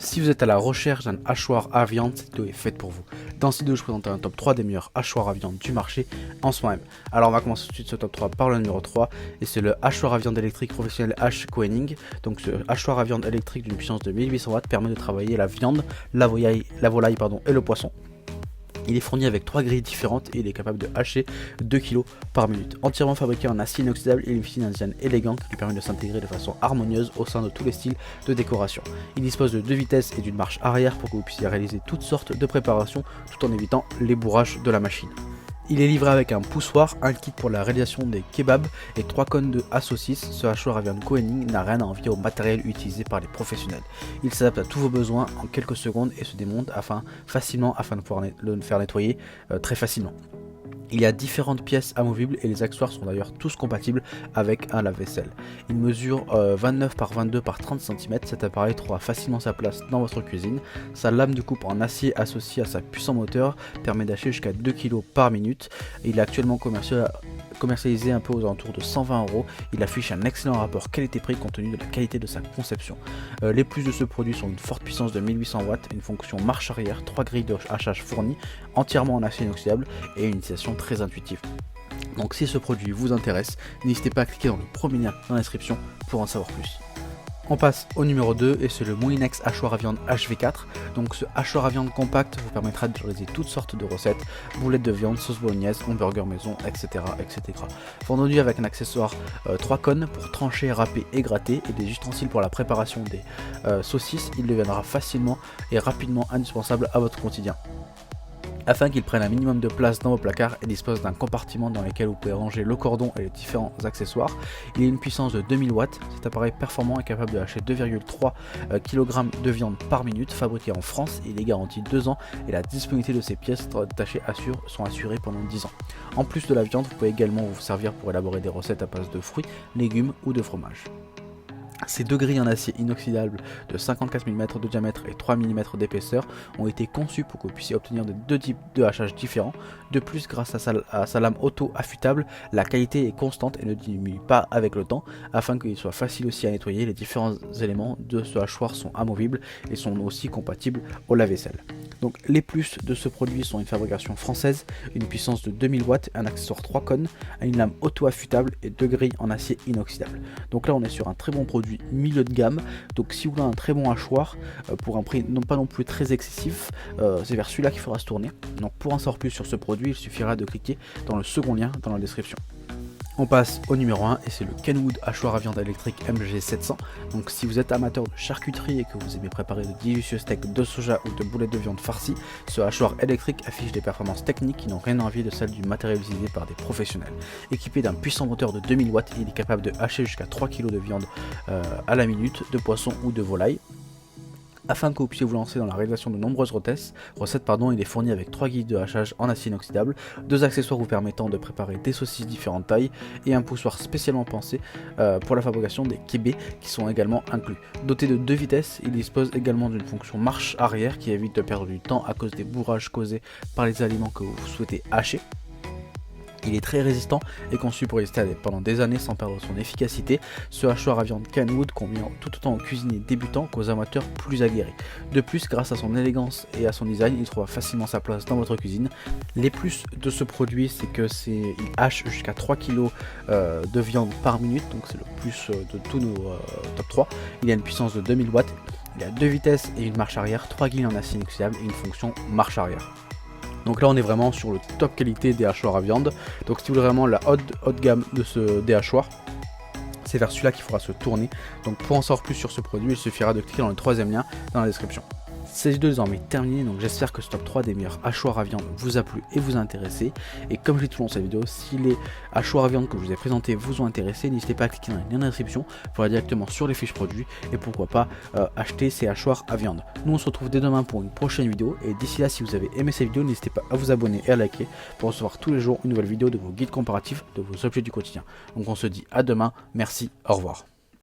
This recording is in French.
Si vous êtes à la recherche d'un hachoir à viande, cette vidéo est faite pour vous. Dans cette vidéo, je présente un top 3 des meilleurs hachoirs à viande du marché en ce moment même. Alors on va commencer tout de suite ce top 3 par le numéro 3 et c'est le hachoir à viande électrique professionnel H Koenig. Donc ce hachoir à viande électrique d'une puissance de 1800 watts permet de travailler la viande, la volaille et le poisson. Il est fourni avec 3 grilles différentes et il est capable de hacher 2 kg par minute. Entièrement fabriqué en acier inoxydable, il est un design élégant qui lui permet de s'intégrer de façon harmonieuse au sein de tous les styles de décoration. Il dispose de 2 vitesses et d'une marche arrière pour que vous puissiez réaliser toutes sortes de préparations tout en évitant les bourrages de la machine. Il est livré avec un poussoir, un kit pour la réalisation des kebabs et 3 cônes à saucisses. Ce hachoir à viande Koenig n'a rien à envier au matériel utilisé par les professionnels. Il s'adapte à tous vos besoins en quelques secondes et se démonte afin de pouvoir le faire nettoyer très facilement. Il y a différentes pièces amovibles et les accessoires sont d'ailleurs tous compatibles avec un lave-vaisselle. Il mesure 29 par 22 par 30 cm, cet appareil trouvera facilement sa place dans votre cuisine. Sa lame de coupe en acier associée à sa puissant moteur permet d'acheter jusqu'à 2 kg par minute. Il est actuellement commercialisé un peu aux alentours de 120 €. Il affiche un excellent rapport qualité-prix compte tenu de la qualité de sa conception. Les plus de ce produit sont une forte puissance de 1800 watts, une fonction marche arrière, 3 grilles de hachage fournies, entièrement en acier inoxydable et une utilisation très intuitive. Donc si ce produit vous intéresse, n'hésitez pas à cliquer dans le premier lien dans la description pour en savoir plus. On passe au numéro 2 et c'est le Moulinex hachoir à viande HV4. Donc ce hachoir à viande compact vous permettra de réaliser toutes sortes de recettes, boulettes de viande, sauce bolognaise, hamburger maison, etc. Fourni avec un accessoire 3 cônes pour trancher, râper et gratter et des ustensiles pour la préparation des saucisses, il deviendra facilement et rapidement indispensable à votre quotidien. Afin qu'il prenne un minimum de place dans vos placards et dispose d'un compartiment dans lequel vous pouvez ranger le cordon et les différents accessoires. Il a une puissance de 2000 watts, cet appareil performant est capable de hacher 2,3 kg de viande par minute, fabriqué en France, il est garanti 2 ans et la disponibilité de ses pièces détachées sont assurées pendant 10 ans. En plus de la viande, vous pouvez également vous servir pour élaborer des recettes à base de fruits, légumes ou de fromage. Ces deux grilles en acier inoxydable de 54 mm de diamètre et 3 mm d'épaisseur ont été conçues pour que vous puissiez obtenir deux types de hachage différents. De plus, grâce à sa lame auto-affûtable, la qualité est constante et ne diminue pas avec le temps. Afin qu'il soit facile aussi à nettoyer, les différents éléments de ce hachoir sont amovibles et sont aussi compatibles au lave-vaisselle. Donc les plus de ce produit sont une fabrication française, une puissance de 2000 watts, un accessoire 3 cônes, une lame auto-affûtable et 2 grilles en acier inoxydable. Donc là on est sur un très bon produit milieu de gamme. Donc si vous voulez un très bon hachoir pour un prix pas non plus très excessif, c'est vers celui-là qu'il faudra se tourner. Donc pour en savoir plus sur ce produit, il suffira de cliquer dans le second lien dans la description. On passe au numéro 1 et c'est le Kenwood hachoir à viande électrique MG700. Donc si vous êtes amateur de charcuterie et que vous aimez préparer de délicieux steaks de soja ou de boulettes de viande farcies, ce hachoir électrique affiche des performances techniques qui n'ont rien à envier de celles du matériel utilisé par des professionnels. Équipé d'un puissant moteur de 2000 watts, il est capable de hacher jusqu'à 3 kg de viande à la minute, de poisson ou de volaille. Afin que vous puissiez vous lancer dans la réalisation de nombreuses recettes, il est fourni avec 3 guides de hachage en acier inoxydable, 2 accessoires vous permettant de préparer des saucisses différentes tailles et un poussoir spécialement pensé pour la fabrication des kebabs qui sont également inclus. Doté de 2 vitesses, il dispose également d'une fonction marche arrière qui évite de perdre du temps à cause des bourrages causés par les aliments que vous souhaitez hacher. Il est très résistant et conçu pour résister pendant des années sans perdre son efficacité. Ce hachoir à viande Kenwood convient tout autant aux cuisiniers débutants qu'aux amateurs plus aguerris. De plus, grâce à son élégance et à son design, il trouve facilement sa place dans votre cuisine. Les plus de ce produit, c'est que il hache jusqu'à 3 kg de viande par minute, donc c'est le plus de tous nos top 3. Il a une puissance de 2000 watts, il a 2 vitesses et une marche arrière, 3 guides en acier inoxydable et une fonction marche arrière. Donc là on est vraiment sur le top qualité des hachoirs à viande. Donc si vous voulez vraiment la haute gamme des hachoirs, c'est vers celui-là qu'il faudra se tourner. Donc pour en savoir plus sur ce produit, il suffira de cliquer dans le troisième lien dans la description. Cette vidéo est désormais terminée, donc j'espère que ce top 3 des meilleurs hachoirs à viande vous a plu et vous a intéressé. Et comme je l'ai dit tout au long de cette vidéo, si les hachoirs à viande que je vous ai présentés vous ont intéressé, n'hésitez pas à cliquer dans le lien de la description pour aller directement sur les fiches produits et pourquoi pas acheter ces hachoirs à viande. Nous on se retrouve dès demain pour une prochaine vidéo et d'ici là, si vous avez aimé cette vidéo, n'hésitez pas à vous abonner et à liker pour recevoir tous les jours une nouvelle vidéo de vos guides comparatifs de vos objets du quotidien. Donc on se dit à demain, merci, au revoir.